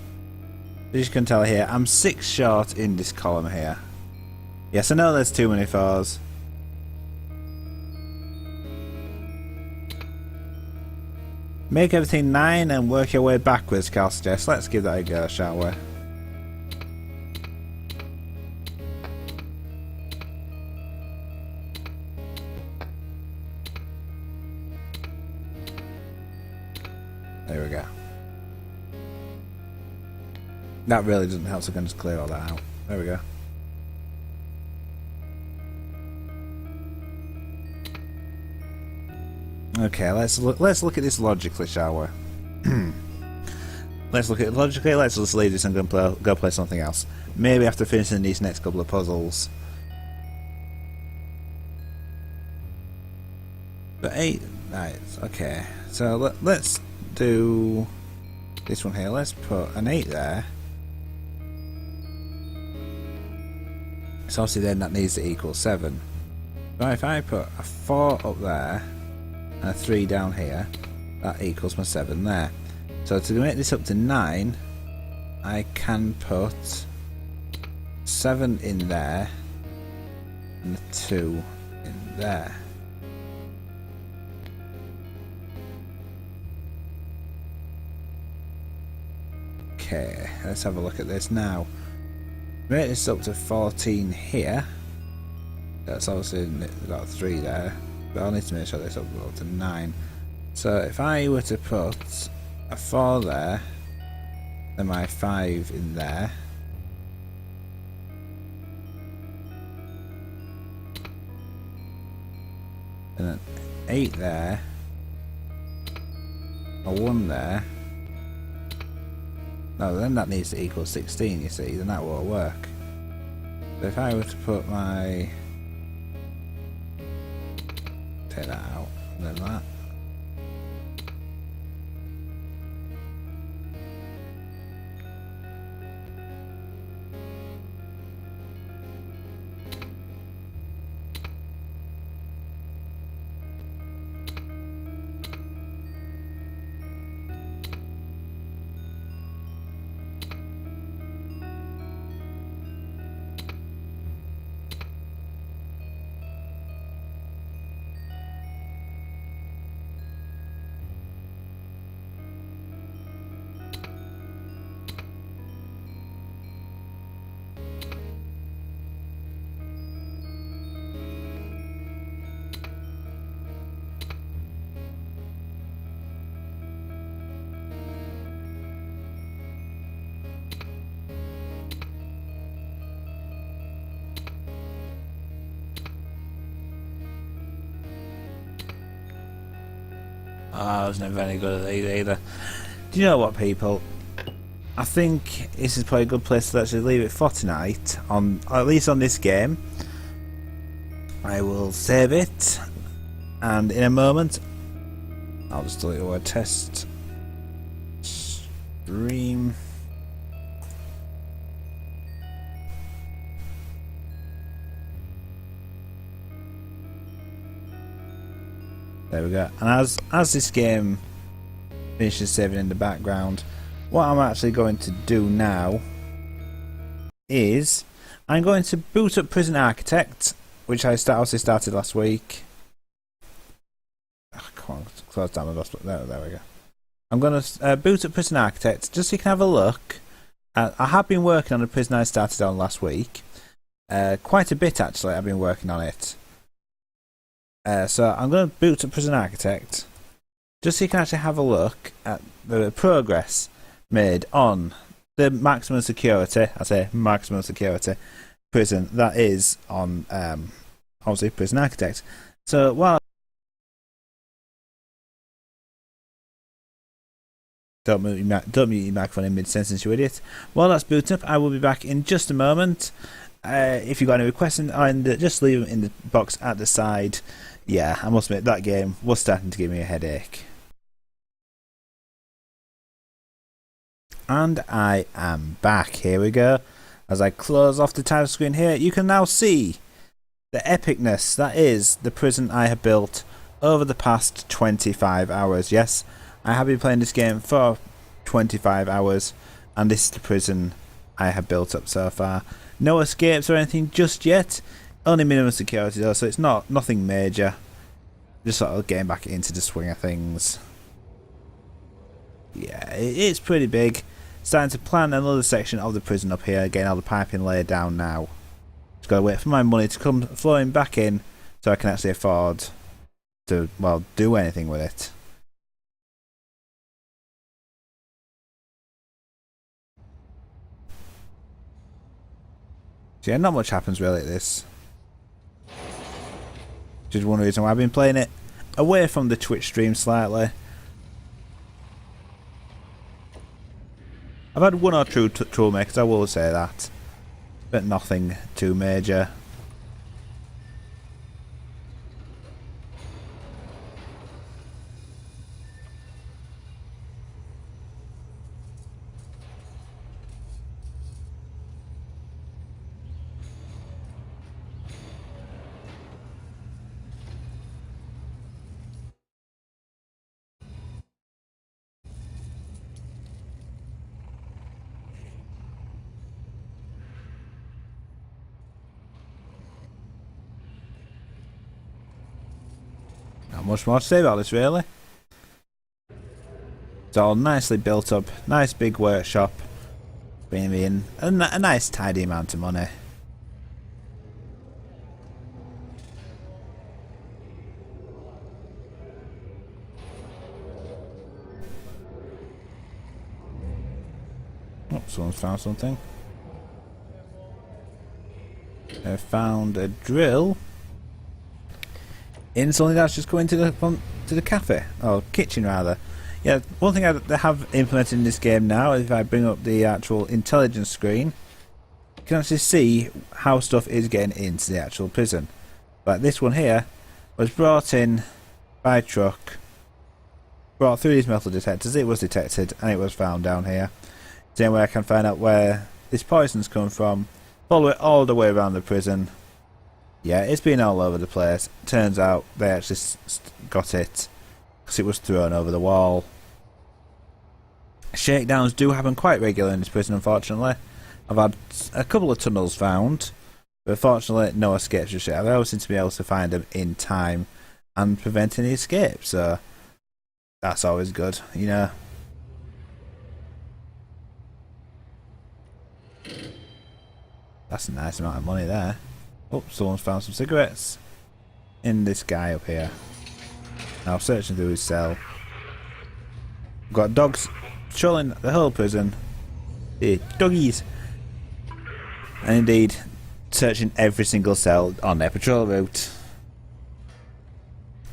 As you can tell here, I'm 6 short in this column here. Yes, I know there's too many 4s. Make everything 9 and work your way backwards, Cal suggests. Let's give that a go, shall we? There we go. That really doesn't help, so I can just clear all that out. There we go. Okay, let's look at this logically, shall we? Let's look at it logically. Let's just leave this and go play something else. Maybe after finishing these next couple of puzzles. But 8, right? Okay, so let's do this one here. Let's put an 8 there. So obviously then that needs to equal 7. But if I put a 4 up there and a 3 down here, that equals my 7 there. So to make this up to 9, I can put 7 in there and a 2 in there. Okay, let's have a look at this now. Make this up to 14 here. That's obviously got 3 there, but I'll need to make sure this up to 9. So if I were to put a 4 there, then my 5 in there, and an 8 there, a 1 there. No, then that needs to equal 16, you see, then that won't work. So if I were to put my... take that out, and then that. I was never very good at these either. Do you know what, people? I think this is probably a good place to actually leave it for tonight, at least on this game. I will save it, and in a moment, I'll just delete the word test. Stream. There we go. And as this game finishes saving in the background, what I'm actually going to do now is I'm going to boot up Prison Architect, which I obviously started last week. Oh, come on, close down the dust. There we go. I'm going to boot up Prison Architect just so you can have a look. I have been working on the prison I started on last week. Quite a bit actually. I've been working on it. So I'm going to boot up Prison Architect just so you can actually have a look at the progress made on the maximum security, I say maximum security prison that is on obviously Prison Architect. So while don't mute your microphone in mid-sentence, you idiot. While that's booting up, I will be back in just a moment. If you've got any requests, and just leave them in the box at the side. Yeah, I must admit, that game was starting to give me a headache. And I am back. Here we go. As I close off the title screen here, you can now see the epicness that is the prison I have built over the past 25 hours. Yes, I have been playing this game for 25 hours, and this is the prison I have built up so far. No escapes or anything just yet. Only minimum security though, so it's nothing major. Just sort of getting back into the swing of things. Yeah, it's pretty big. Starting to plan another section of the prison up here, getting all the piping laid down now. Just gotta wait for my money to come flowing back in so I can actually afford to, well, do anything with it. So yeah, not much happens really at this. Just one reason why I've been playing it away from the Twitch stream slightly. I've had one or two troublemakers, I will say that, but nothing too major. Not much more to say about this really. It's all nicely built up, nice big workshop, bringing me in a nice tidy amount of money. Oh, someone's found something. I found a drill in something that's just going to the cafe, or kitchen rather. Yeah, one thing they have implemented in this game now, if I bring up the actual intelligence screen, you can actually see how stuff is getting into the actual prison. Like this one here was brought in by truck, brought through these metal detectors, it was detected, and it was found down here. Same way I can find out where this poison's come from, follow it all the way around the prison. Yeah, it's been all over the place. Turns out they actually got it because it was thrown over the wall. Shakedowns do happen quite regularly in this prison, unfortunately. I've had a couple of tunnels found, but fortunately no escapes just yet. I always seem to be able to find them in time and prevent any escapes, so that's always good, you know. That's a nice amount of money there. Oh, someone's found some cigarettes in this guy up here. Now searching through his cell. We've got dogs patrolling the whole prison. The doggies. And indeed, searching every single cell on their patrol route.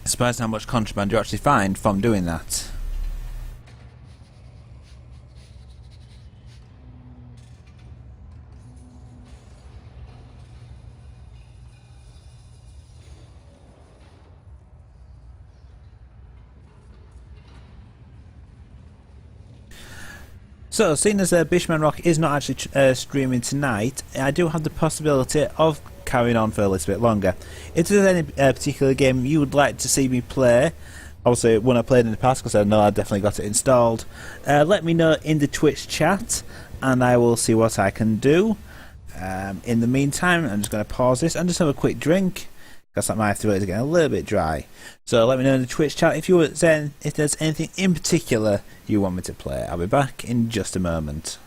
Surprised how much contraband you actually find from doing that. So, seeing as Bishman Rock is not actually streaming tonight, I do have the possibility of carrying on for a little bit longer. If there's any particular game you would like to see me play, obviously when I played in the past, because I know I definitely got it installed, let me know in the Twitch chat and I will see what I can do. In the meantime, I'm just going to pause this and just have a quick drink, because my throat is getting a little bit dry. So let me know in the Twitch chat if there's anything in particular you want me to play. I'll be back in just a moment.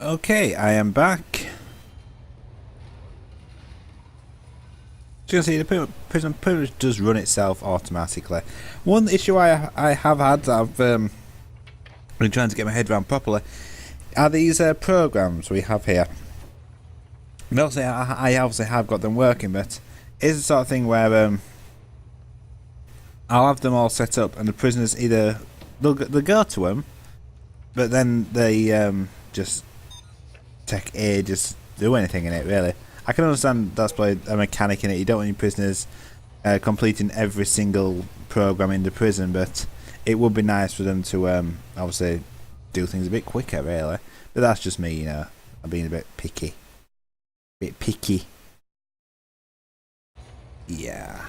Okay, I am back. So you can see the prison pretty much does run itself automatically. One issue I have had that I've been trying to get my head around properly are these programs we have here. Mostly, I obviously have got them working, but it's the sort of thing where I'll have them all set up, and the prisoners either they'll go to them, but then they just take ages to do anything in it. Really, I can understand that's probably a mechanic in it. You don't want your prisoners completing every single program in the prison, but it would be nice for them to obviously do things a bit quicker, really. But that's just me, you know. I'm being a bit picky. Yeah.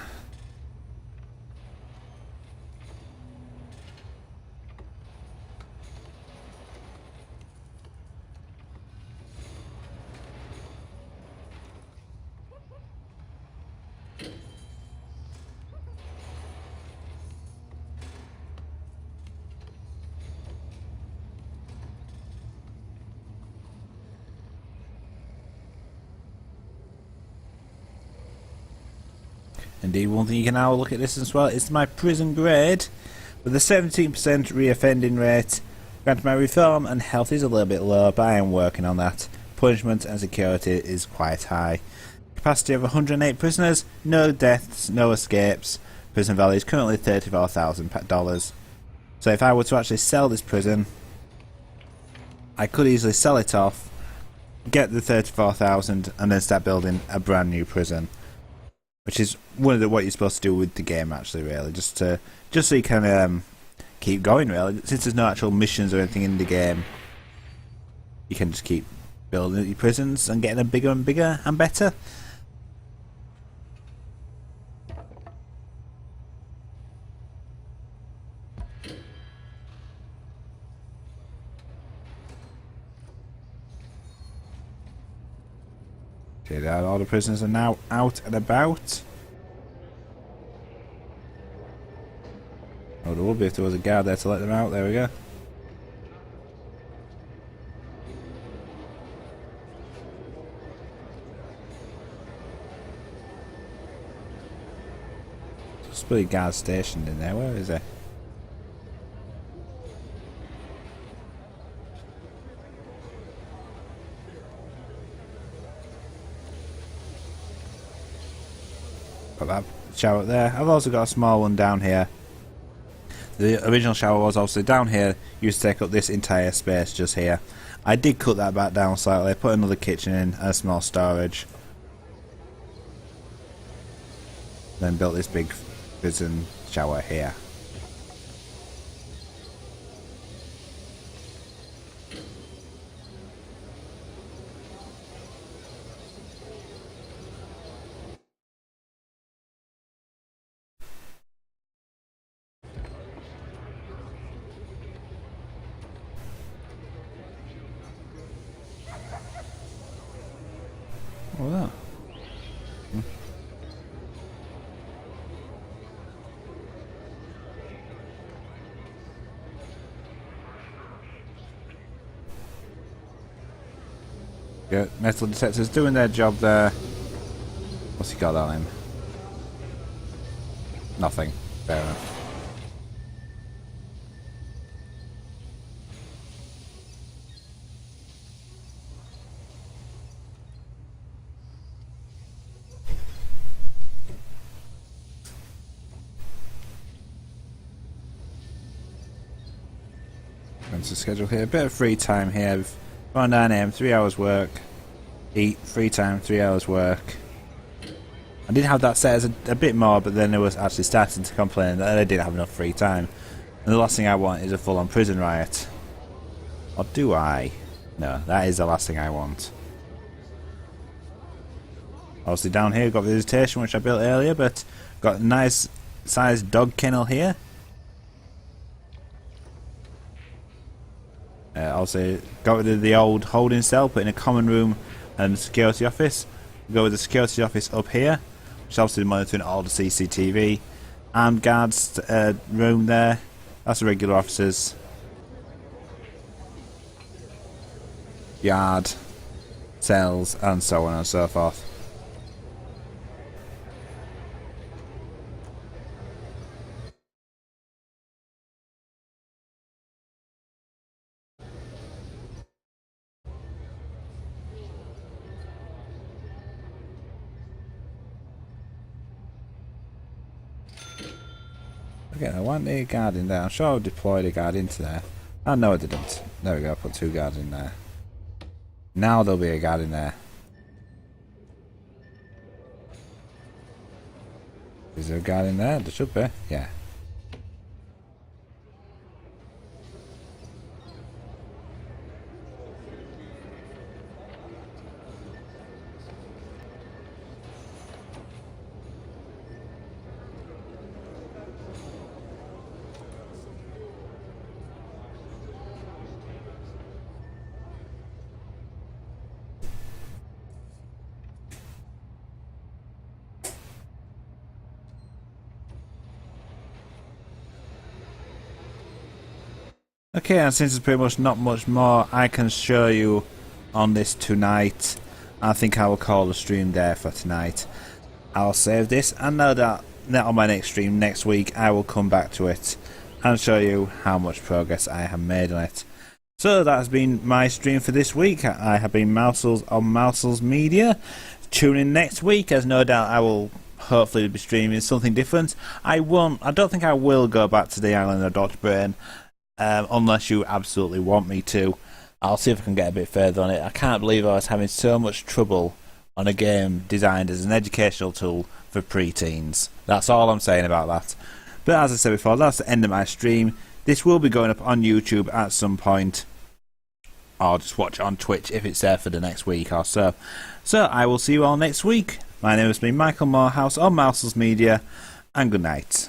Indeed, one thing you can now look at this as well is my prison grade. With a 17% reoffending rate, granted my reform and health is a little bit low, but I am working on that. Punishment and security is quite high. Capacity of 108 prisoners, no deaths, no escapes. Prison value is currently $34,000. So if I were to actually sell this prison, I could easily sell it off, get the 34,000, and then start building a brand new prison. Which is one of what you're supposed to do with the game, actually, really, just so you can keep going, really. Since there's no actual missions or anything in the game, you can just keep building your prisons and getting them bigger and bigger and better. Okay, all the prisoners are now out and about. Oh, there would be if there was a guard there to let them out. There we go. There's probably a guard stationed in there. Where is he? Got that shower up there. I've also got a small one down here. The original shower was obviously down here, used to take up this entire space just here. I did cut that back down slightly, put another kitchen in and a small storage. Then built this big prison shower here. What was that? Yeah, metal detectors doing their job there. What's he got on him? Nothing. Fair enough. Going to schedule here. A bit of free time here. Around 9 AM, 3 hours work. Eat, free time, 3 hours work. I did have that set as a bit more, but then it was actually starting to complain that I didn't have enough free time. And the last thing I want is a full-on prison riot. Or do I? No, that is the last thing I want. Obviously down here we've got visitation, which I built earlier, but got a nice sized dog kennel here. Also got rid of the old holding cell, put in a common room and security office. Go with the security office up here, which is obviously monitoring all the CCTV. Armed guards room there. That's the regular officers. yard, cells, and so on and so forth. Again, I want a guard in there. I'm sure I deployed a guard into there. Oh no, I didn't. There we go, put 2 guards in there. Now there'll be a guard in there. Is there a guard in there? There should be, yeah. Okay, and since there's pretty much not much more I can show you on this tonight, I think I will call the stream there for tonight. I'll save this, and know that on my next stream next week I will come back to it and show you how much progress I have made on it. So that has been my stream for this week. I have been mousels on mousels Media. Tune in next week, as no doubt I will hopefully be streaming something different. I don't think I will go back to the island of Dr. Brain. Unless you absolutely want me to. I'll see if I can get a bit further on it. I can't believe I was having so much trouble on a game designed as an educational tool for pre-teens. That's all I'm saying about that. But as I said before, that's the end of my stream. This will be going up on YouTube at some point. Or just watch it on Twitch if it's there for the next week or so. So I will see you all next week. My name has been Michael Morehouse on Mousels Media, and good night.